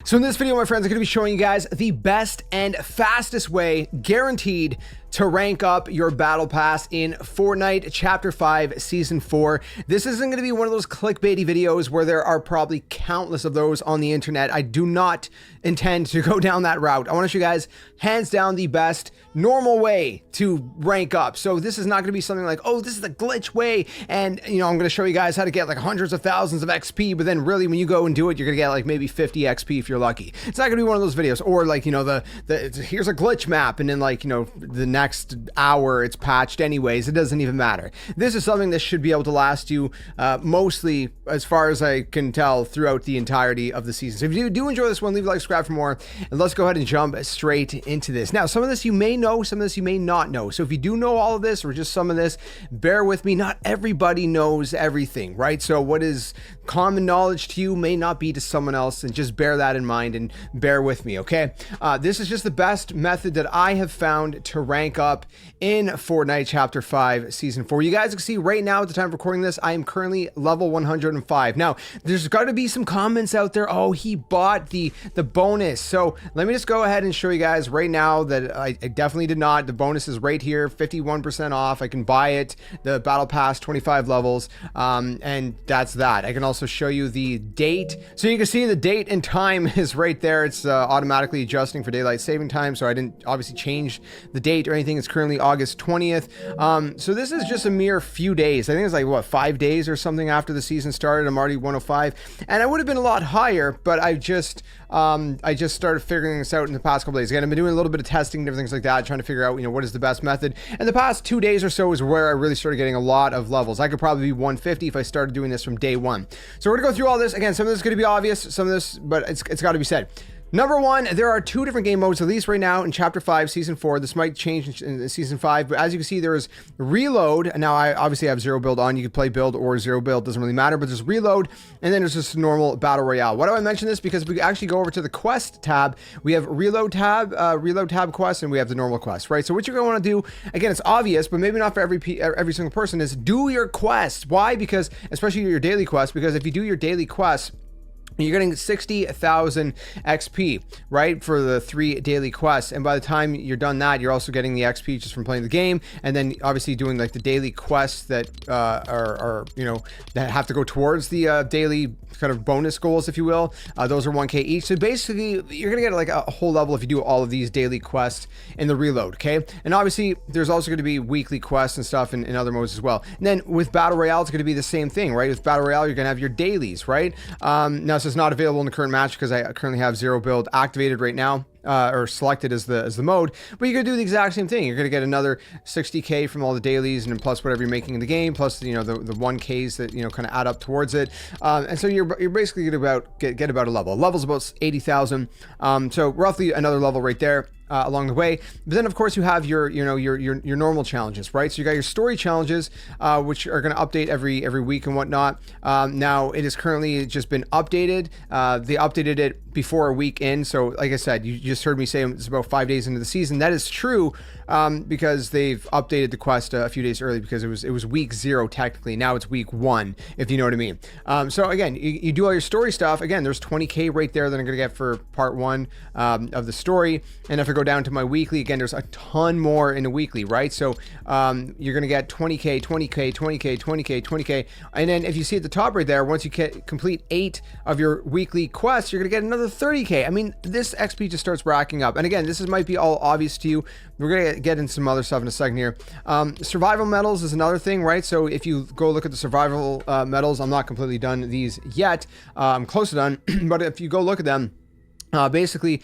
So in this video, my friends, I'm going to be showing you guys the best and fastest way, guaranteed, to rank up your battle pass in Fortnite Chapter 5 Season 4. This isn't going to be one of those clickbaity videos where there are probably countless of those on the internet. I do not intend to go down that route. I want to show you guys hands down the best normal way to rank up. So this is not going to be something like, oh, this is the glitch way, and I'm going to show you guys how to get like hundreds of thousands of XP, but then really when you go and do it, you're going to get like maybe 50 XP if you're lucky. It's not going to be one of those videos, or like, here's a glitch map, and then like, the next hour it's patched anyways. It doesn't even matter. This is something that should be able to last you mostly, as far as I can tell, throughout the entirety of the season. So if you do enjoy this one, leave a like, subscribe for more, and let's go ahead and jump straight into this. Now, some of this you may know, some of this you may not know. So if you do know all of this or just some of this, bear with me. Not everybody knows everything, right? So what is common knowledge to you may not be to someone else, and just bear that in mind and bear with me, okay? This is just the best method that I have found to rank up in Fortnite Chapter 5 Season 4. You guys can see right now at the time of recording this, I am currently level 105. Now, there's got to be some comments out there, oh, he bought the bonus. So let me just go ahead and show you guys right now that I definitely did not. The bonus is right here, 51% off. I can buy it, the battle pass, 25 levels, and that's that. I can also show you the date. So you can see the date and time is right there. It's automatically adjusting for daylight saving time, so I didn't obviously change the date or anything. It's currently August 20th. So this is just a mere few days. I think it's like, what, 5 days or something after the season started. I'm already 105, and I would have been a lot higher, but I just started figuring this out in the past couple days. Again, I've been doing a little bit of testing and different things like that, trying to figure out, what is the best method. And the past 2 days or so is where I really started getting a lot of levels. I could probably be 150 if I started doing this from day one. So we're gonna go through all this. Again, some of this is gonna be obvious, some of this, but it's got to be said. Number one, there are two different game modes, at least right now in Chapter 5, Season 4. This might change in Season 5, but as you can see, there is Reload. Now, I obviously have Zero Build on. You can play Build or Zero Build, doesn't really matter, but there's Reload, and then there's just normal Battle Royale. Why do I mention this? Because we actually go over to the Quest tab. We have Reload tab quest, and we have the normal quest, right? So what you're going to want to do, again, it's obvious, but maybe not for every single person, is do your quest. Why? Because, especially your daily quest, because if you do your daily quest, you're getting 60,000 XP, right, for the 3 daily quests. And by the time you're done that, you're also getting the XP just from playing the game. And then obviously doing like the daily quests that are that have to go towards the daily kind of bonus goals, if you will. Those are 1K each. So basically, you're going to get like a whole level if you do all of these daily quests in the Reload, okay? And obviously, there's also going to be weekly quests and stuff in other modes as well. And then with Battle Royale, it's going to be the same thing, right? With Battle Royale, you're going to have your dailies, right? Now, so it's not available in the current match because I currently have Zero Build activated right now, or selected as the mode, but you're gonna do the exact same thing. You're gonna get another 60k from all the dailies, and then plus whatever you're making in the game, plus the 1Ks that kind of add up towards it, and so you're basically gonna get about a level. Level's about 80,000, so roughly another level right there. Along the way, but then of course you have your normal challenges, right? So you got your story challenges, which are going to update every week and whatnot. Now it has currently just been updated. They updated it before a week in, so like I said, you just heard me say it's about 5 days into the season. That is true, because they've updated the quest a few days early, because it was week 0 technically. Now it's week 1, if you know what I mean. So again, you do all your story stuff. Again, there's 20k right there that I'm gonna get for part 1 of the story. And if I go down to my weekly, again, there's a ton more in a weekly, right? So you're gonna get 20k, 20k, 20k, 20k, 20k, and then if you see at the top right there, once you complete 8 of your weekly quests, you're gonna get another 30k. I mean, this XP just starts racking up. And again, this might be all obvious to you. We're gonna get into some other stuff in a second here. Survival medals is another thing, right? So if you go look at the survival medals, I'm not completely done these yet. I'm close to done, but if you go look at them, basically,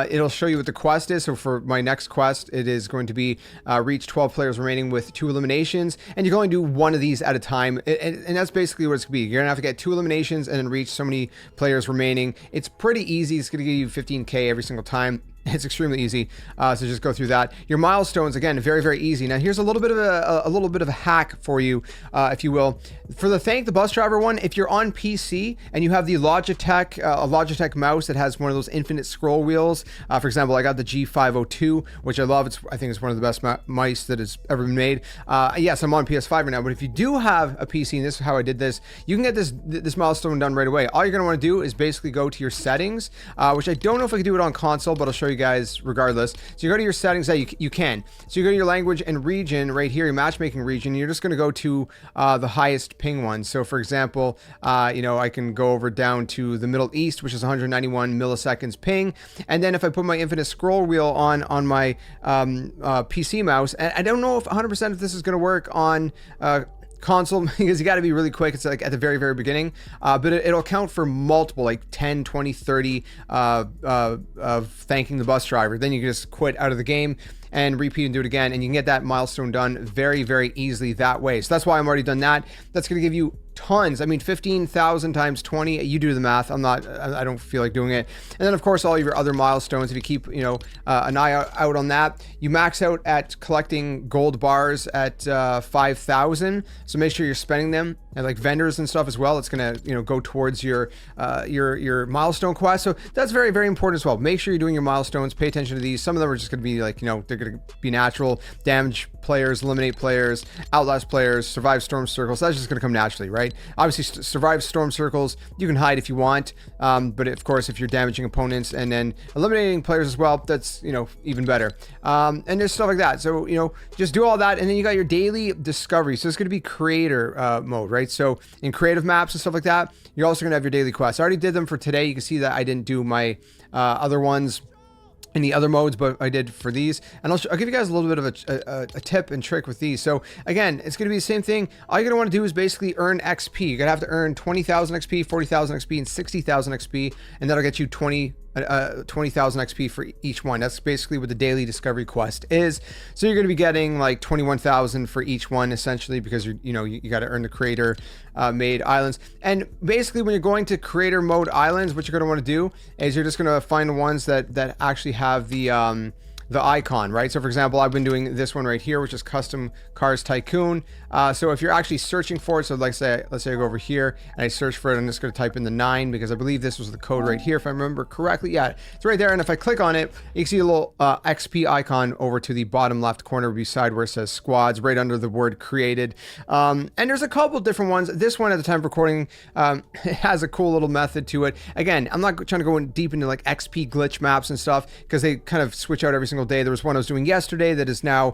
it'll show you what the quest is. So for my next quest, it is going to be reach 12 players remaining with 2 eliminations, and you're going to do one of these at a time, and that's basically what it's gonna be. You're gonna have to get 2 eliminations and then reach so many players remaining. It's pretty easy. It's gonna give you 15k every single time. It's extremely easy. So just go through that. Your milestones, again, very, very easy. Now here's a little bit of a hack for you, if you will. For the Thank the Bus Driver one, if you're on PC and you have the Logitech, a Logitech mouse that has one of those infinite scroll wheels. For example, I got the G502, which I love. I think it's one of the best mice that has ever been made. Yes, I'm on PS5 right now, but if you do have a PC, and this is how I did this, you can get this milestone done right away. All you're going to want to do is basically go to your settings, which I don't know if I can do it on console, but I'll show you guys regardless. So you go to your settings, you can. So you go to your language and region right here, your matchmaking region. You're just going to go to the highest ping one. So for example, you know, I can go over down to the Middle East, which is 191 milliseconds ping. And then if I put my infinite scroll wheel on my PC mouse, and I don't know if 100% if this is going to work on console, because you got to be really quick. It's like at the very, very beginning, but it'll count for multiple, like 10, 20, 30 of thanking the bus driver. Then you can just quit out of the game and repeat and do it again, and you can get that milestone done very, very easily that way. So that's why I'm already done that. That's going to give you tons. I mean, 15,000 times 20, you do the math. I don't feel like doing it. And then of course, all of your other milestones, if you keep, you know, an eye out on that, you max out at collecting gold bars at 5,000. So make sure you're spending them, and like vendors and stuff as well. It's going to, you know, go towards your milestone quest. So that's very, very important as well. Make sure you're doing your milestones. Pay attention to these. Some of them are just going to be like, you know, they're going to be natural. Damage players, eliminate players, outlast players, survive storm circles. That's just going to come naturally, right? Obviously, survive storm circles, you can hide if you want, but of course, if you're damaging opponents and then eliminating players as well, that's, you know, even better. And there's stuff like that. So, you know, just do all that, and then you got your daily discovery. So it's going to be creator mode, right? So in creative maps and stuff like that, you're also going to have your daily quests. I already did them for today. You can see that I didn't do my other ones in the other modes, but I did for these, and I'll give you guys a little bit of a tip and trick with these. So again, it's going to be the same thing. All you're going to want to do is basically earn XP. You're going to have to earn 20,000 XP, 40,000 XP, and 60,000 XP, and that'll get you 20,000 XP for each one. That's basically what the daily discovery quest is. So you're going to be getting like 21,000 for each one, essentially, because you got to earn the creator made islands. And basically, when you're going to creator mode islands, what you're going to want to do is you're just going to find the ones that actually have the icon, right? So for example, I've been doing this one right here, which is Custom Cars Tycoon. So if you're actually searching for it, so let's say I go over here and I search for it, I'm just going to type in the 9 because I believe this was the code right here, if I remember correctly. Yeah, it's right there. And if I click on it, you can see a little XP icon over to the bottom left corner beside where it says squads, right under the word created. And there's a couple different ones. This one at the time of recording, it has a cool little method to it. Again, I'm not trying to go in deep into like XP glitch maps and stuff because they kind of switch out every single day. There was one I was doing yesterday that is now,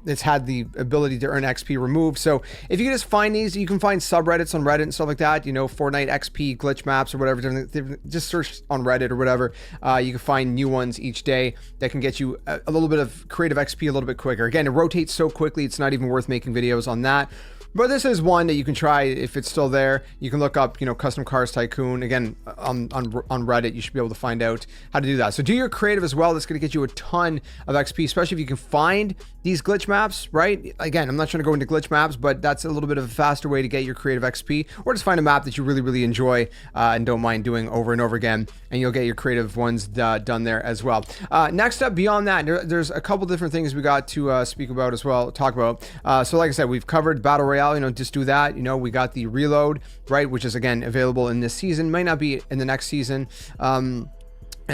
it's had the ability to earn XP removed. So if you can just find these, you can find subreddits on Reddit and stuff like that, you know, Fortnite XP glitch maps or whatever. Just search on Reddit or whatever. You can find new ones each day that can get you a little bit of creative XP a little bit quicker. Again, it rotates so quickly, it's not even worth making videos on that. But this is one that you can try if it's still there. You can look up, you know, Custom Cars Tycoon. Again, on Reddit, you should be able to find out how to do that. So do your creative as well. That's going to get you a ton of XP, especially if you can find these glitch maps, right? Again, I'm not trying to go into glitch maps, but that's a little bit of a faster way to get your creative XP, or just find a map that you really, really enjoy and don't mind doing over and over again, and you'll get your creative ones done there as well. Next up, beyond that, there's a couple different things we got to speak about as well, talk about. So like I said, we've covered Battle Royale. You know, just do that. You know, we got the reload, right, which is again available in this season, might not be in the next season. And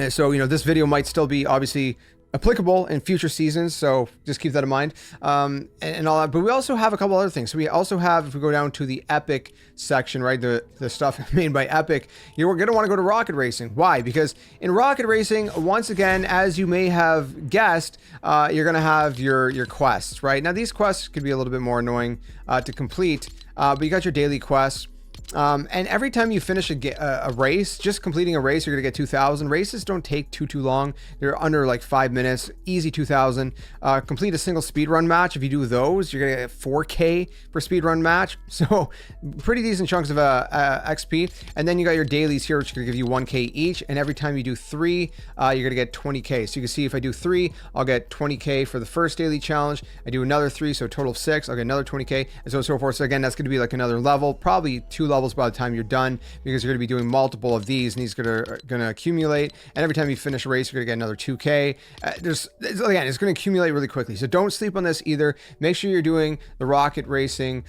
so, you know, this video might still be obviously applicable in future seasons, so just keep that in mind, and all that. But we also have a couple other things. So we also have, if we go down to the Epic section, right, the stuff made by Epic, you're going to want to go to Rocket Racing. Why? Because in Rocket Racing, once again, as you may have guessed, you're going to have your quests, right? Now these quests could be a little bit more annoying to complete, but you got your daily quests. And every time you finish a race, just completing a race, you're gonna get 2,000. Races don't take too long. They're under like 5 minutes, easy 2,000. Complete a single speedrun match. If you do those, you're gonna get 4K per speedrun match. So pretty decent chunks of XP. And then you got your dailies here, which are gonna give you 1K each. And every time you do 3, you're gonna get 20K. So you can see if I do 3, I'll get 20K for the first daily challenge. I do another 3, so a total of 6, I'll get another 20K, and so on and so forth. So again, that's gonna be like another level, probably 2 levels levels by the time you're done, because you're going to be doing multiple of these, and these are going to accumulate. And every time you finish a race, you're going to get another 2K. Again, it's going to accumulate really quickly. So don't sleep on this either. Make sure you're doing the rocket racing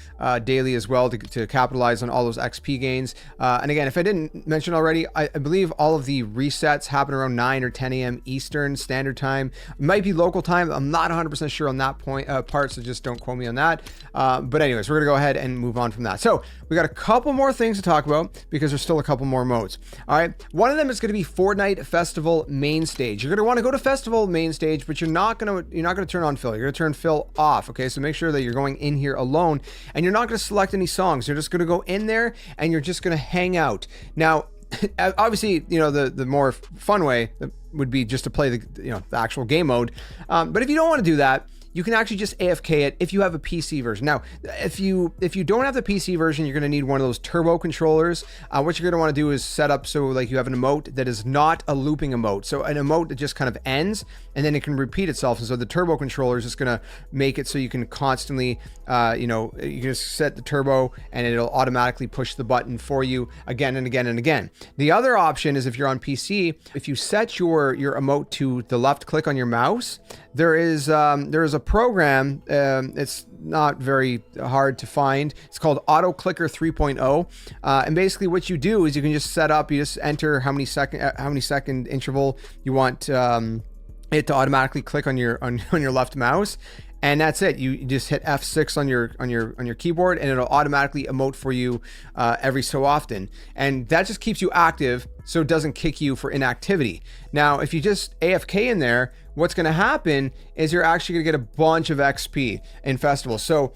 daily as well to capitalize on all those XP gains. And again, if I didn't mention already, I believe all of the resets happen around 9 or 10 a.m. Eastern Standard Time. It might be local time. I'm not 100% sure on that part, so just don't quote me on that. But anyways, we're gonna go ahead and move on from that. So we got a couple more things to talk about, because there's still a couple more modes. All right, one of them is going to be Fortnite Festival main stage. You're going to want to go to Festival main stage, but you're not going to turn on fill. You're going to turn fill off. Okay, so make sure that you're going in here alone, and you're not going to select any songs. You're just going to go in there and you're just going to hang out. Now, obviously, you know, the more fun way would be just to play the actual game mode. But if you don't want to do that, you can actually just AFK it if you have a PC version. Now, if you don't have the PC version, you're going to need one of those turbo controllers. What you're going to want to do is set up so like you have an emote that is not a looping emote. So an emote that just kind of ends and then it can repeat itself. And so the turbo controller is just going to make it so you can constantly, you can just set the turbo and it'll automatically push the button for you again and again and again. The other option is if you're on PC, if you set your emote to the left click on your mouse, there is a program. It's not very hard to find. It's called Auto Clicker 3.0, and basically what you do is you can just set up. You just enter how many second interval you want it to automatically click on your left mouse. And that's it. You just hit F6 on your keyboard, and it'll automatically emote for you every so often. And that just keeps you active, so it doesn't kick you for inactivity. Now, if you just AFK in there, what's going to happen is you're actually going to get a bunch of XP in Festival. So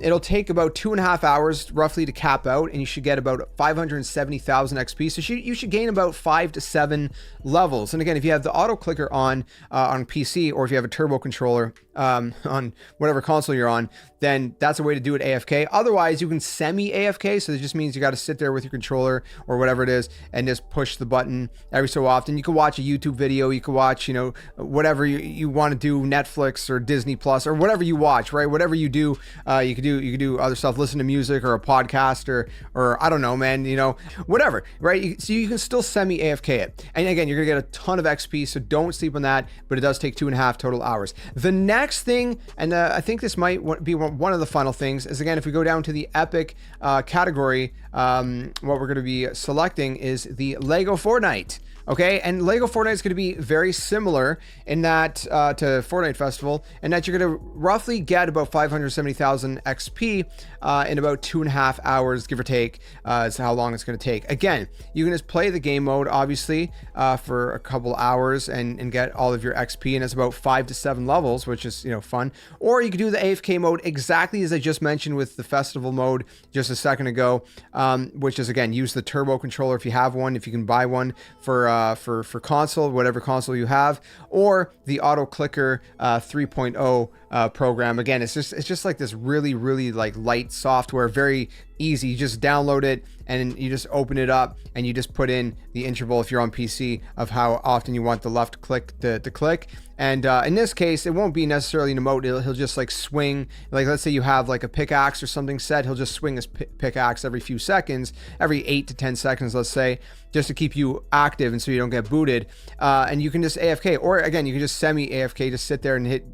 it'll take about 2.5 hours roughly to cap out, and you should get about 570,000 XP. So you should gain about 5 to 7 levels. And again, if you have the auto clicker on PC, or if you have a turbo controller on whatever console you're on, then that's a way to do it AFK. Otherwise, you can semi-AFK. So it just means you got to sit there with your controller or whatever it is and just push the button every so often. You can watch a YouTube video. You can watch, whatever you want to do, Netflix or Disney Plus or whatever you watch, right? Whatever you do, you could do other stuff, listen to music or a podcast or I don't know, man, whatever, right? So you can still semi-AFK it. And again, you're gonna get a ton of XP, so don't sleep on that, but it does take 2.5 total hours. The next thing, and I think this might be one of the final things, is again, if we go down to the epic category, what we're gonna be selecting is the Lego Fortnite. Okay, and Lego Fortnite is going to be very similar in that to Fortnite Festival, and that you're going to roughly get about 570,000 XP in about 2.5 hours, give or take, is how long it's going to take. Again, you can just play the game mode, obviously, for a couple hours and get all of your XP, and it's about 5 to 7 levels, which is fun. Or you can do the AFK mode exactly as I just mentioned with the Festival mode just a second ago, which is again, use the turbo controller if you have one, if you can buy one for console, whatever console you have, or the Auto Clicker 3.0 program. Again, it's just like this really like light software, very easy. You just download it and you just open it up and you just put in the interval, if you're on PC, of how often you want the left click to click. And in this case, it won't be necessarily an emote. He'll just like swing, like let's say you have like a pickaxe or something set, he'll just swing his pickaxe every few seconds, every 8 to 10 seconds, let's say, just to keep you active and so you don't get booted. And you can just AFK, or again, you can just semi-AFK, just sit there and hit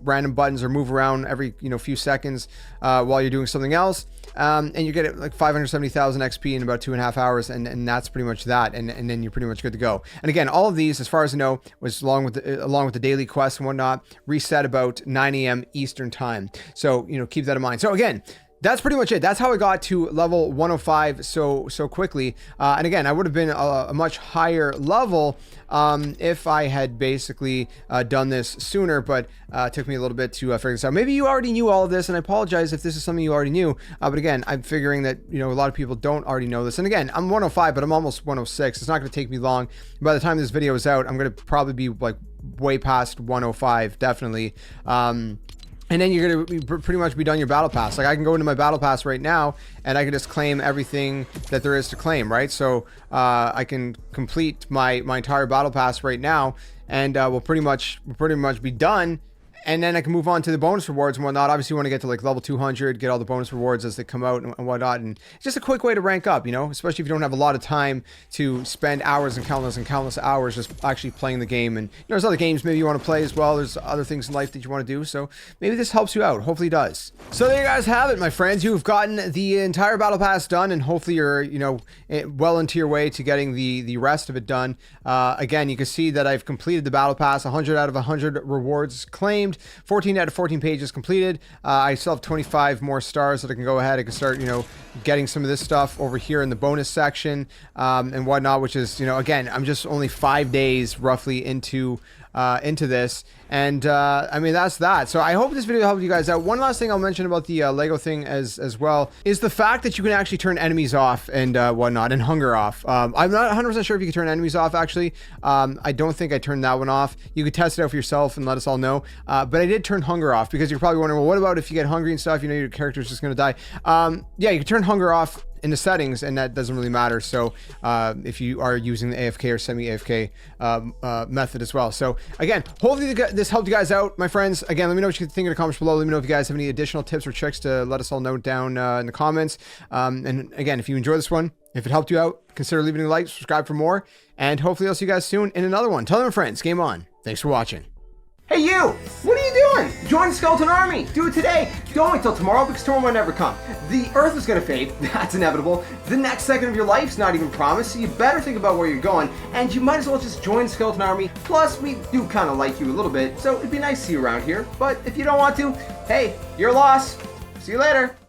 random buttons or move around every few seconds while you're doing something else. And you get like 570,000 XP in about 2.5 hours, and that's pretty much that, and then you're pretty much good to go. And again, all of these, as far as I know, was along with the daily quests and whatnot, reset about 9 a.m. Eastern time. So keep that in mind. So again, that's pretty much it. That's how I got to level 105 so quickly. And again, I would have been a much higher level if I had basically done this sooner, but it took me a little bit to figure this out. Maybe you already knew all of this, and I apologize if this is something you already knew. But again, I'm figuring that a lot of people don't already know this. And again, I'm 105, but I'm almost 106. It's not going to take me long. By the time this video is out, I'm going to probably be like way past 105, definitely. And then you're going to pretty much be done your battle pass. Like I can go into my battle pass right now and I can just claim everything that there is to claim, right? So I can complete my entire battle pass right now, and we'll pretty much be done. and then I can move on to the bonus rewards and whatnot. Obviously, you want to get to like level 200, get all the bonus rewards as they come out and whatnot. And it's just a quick way to rank up, you know, especially if you don't have a lot of time to spend hours and countless hours just actually playing the game. And, you know, there's other games maybe you want to play as well. There's other things in life that you want to do. So maybe this helps you out. Hopefully it does. So there you guys have it, my friends. You've gotten the entire battle pass done, and hopefully you're, you know, well into your way to getting the rest of it done. Again, you can see that I've completed the battle pass. 100 out of 100 rewards claimed, 14 out of 14 pages completed. I still have 25 more stars that I can go ahead. I can start, you know, getting some of this stuff over here in the bonus section and whatnot, which is, you know, again, I'm just only 5 days roughly into this, and I mean, that's that. So I hope this video helped you guys out. One last thing I'll mention about the Lego thing as well is the fact that you can actually turn enemies off and whatnot, and hunger off. I'm not 100% sure if you can turn enemies off, actually. I don't think I turned that one off. You could test it out for yourself and let us all know, but I did turn hunger off, because you're probably wondering, well, what about if you get hungry and stuff, you know, your character's just gonna die. Yeah, you can turn hunger off in the settings, and that doesn't really matter. So if you are using the AFK or semi-AFK method as well. So again, hopefully this helped you guys out, my friends. Again, let me know what you think in the comments below. Let me know if you guys have any additional tips or tricks to let us all know down in the comments. And again, if you enjoy this one, if it helped you out, consider leaving a like, subscribe for more, and hopefully I'll see you guys soon in another one. Tell them, friends, game on. Thanks for watching. Hey you! What are you doing? Join the Skeleton Army! Do it today! Don't wait till tomorrow, because tomorrow might never come. The Earth is gonna fade, that's inevitable. The next second of your life's not even promised, so you better think about where you're going, and you might as well just join the Skeleton Army. Plus, we do kind of like you a little bit, so it'd be nice to see you around here. But if you don't want to, hey, your loss. See you later!